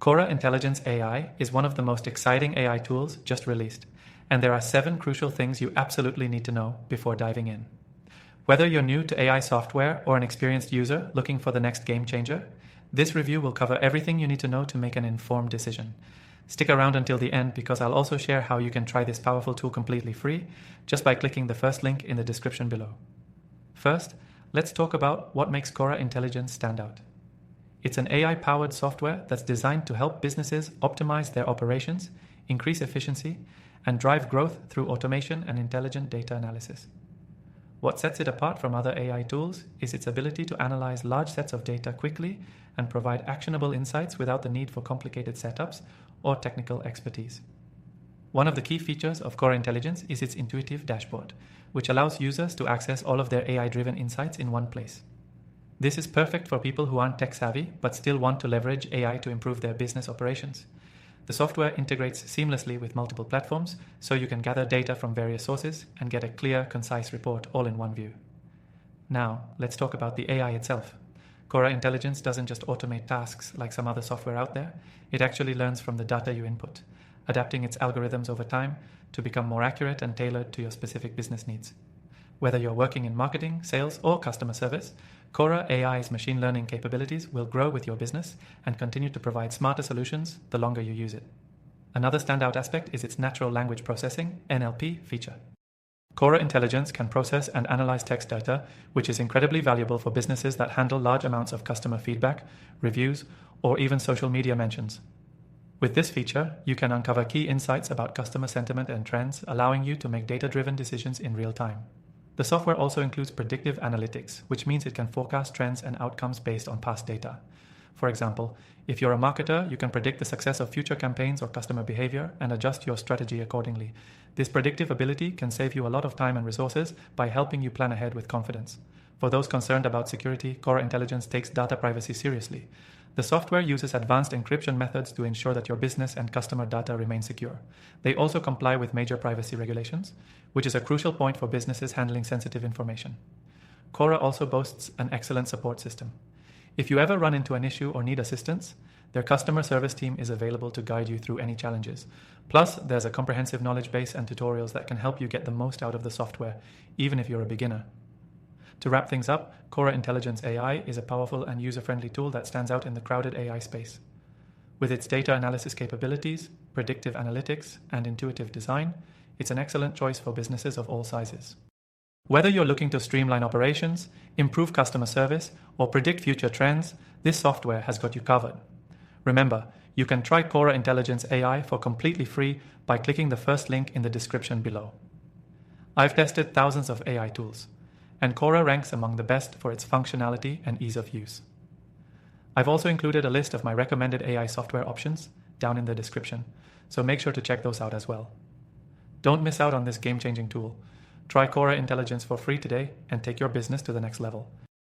Cora Intelligence AI is one of the most exciting AI tools just released, and there are 7 crucial things you absolutely need to know before diving in. Whether you're new to AI software or an experienced user looking for the next game changer, this review will cover everything you need to know to make an informed decision. Stick around until the end because I'll also share how you can try this powerful tool completely free just by clicking the first link in the description below. First, let's talk about what makes Cora Intelligence stand out. It's an AI-powered software that's designed to help businesses optimize their operations, increase efficiency, and drive growth through automation and intelligent data analysis. What sets it apart from other AI tools is its ability to analyze large sets of data quickly and provide actionable insights without the need for complicated setups or technical expertise. One of the key features of Cora Intelligence is its intuitive dashboard, which allows users to access all of their AI-driven insights in one place. This is perfect for people who aren't tech-savvy but still want to leverage AI to improve their business operations. The software integrates seamlessly with multiple platforms, so you can gather data from various sources and get a clear, concise report all in one view. Now, let's talk about the AI itself. Cora Intelligence doesn't just automate tasks like some other software out there, it actually learns from the data you input, adapting its algorithms over time to become more accurate and tailored to your specific business needs. Whether you're working in marketing, sales, or customer service, Cora AI's machine learning capabilities will grow with your business and continue to provide smarter solutions the longer you use it. Another standout aspect is its natural language processing (NLP) feature. Cora Intelligence can process and analyze text data, which is incredibly valuable for businesses that handle large amounts of customer feedback, reviews, or even social media mentions. With this feature, you can uncover key insights about customer sentiment and trends, allowing you to make data-driven decisions in real time. The software also includes predictive analytics, which means it can forecast trends and outcomes based on past data. For example, if you're a marketer, you can predict the success of future campaigns or customer behavior and adjust your strategy accordingly. This predictive ability can save you a lot of time and resources by helping you plan ahead with confidence. For those concerned about security, Cora Intelligence takes data privacy seriously. The software uses advanced encryption methods to ensure that your business and customer data remain secure. They also comply with major privacy regulations, which is a crucial point for businesses handling sensitive information. Cora also boasts an excellent support system. If you ever run into an issue or need assistance, their customer service team is available to guide you through any challenges. Plus, there's a comprehensive knowledge base and tutorials that can help you get the most out of the software, even if you're a beginner. To wrap things up, Cora Intelligence AI is a powerful and user-friendly tool that stands out in the crowded AI space. With its data analysis capabilities, predictive analytics, and intuitive design, it's an excellent choice for businesses of all sizes. Whether you're looking to streamline operations, improve customer service, or predict future trends, this software has got you covered. Remember, you can try Cora Intelligence AI for completely free by clicking the first link in the description below. I've tested thousands of AI tools, and Cora ranks among the best for its functionality and ease of use. I've also included a list of my recommended AI software options down in the description, so make sure to check those out as well. Don't miss out on this game-changing tool. Try Cora Intelligence for free today and take your business to the next level.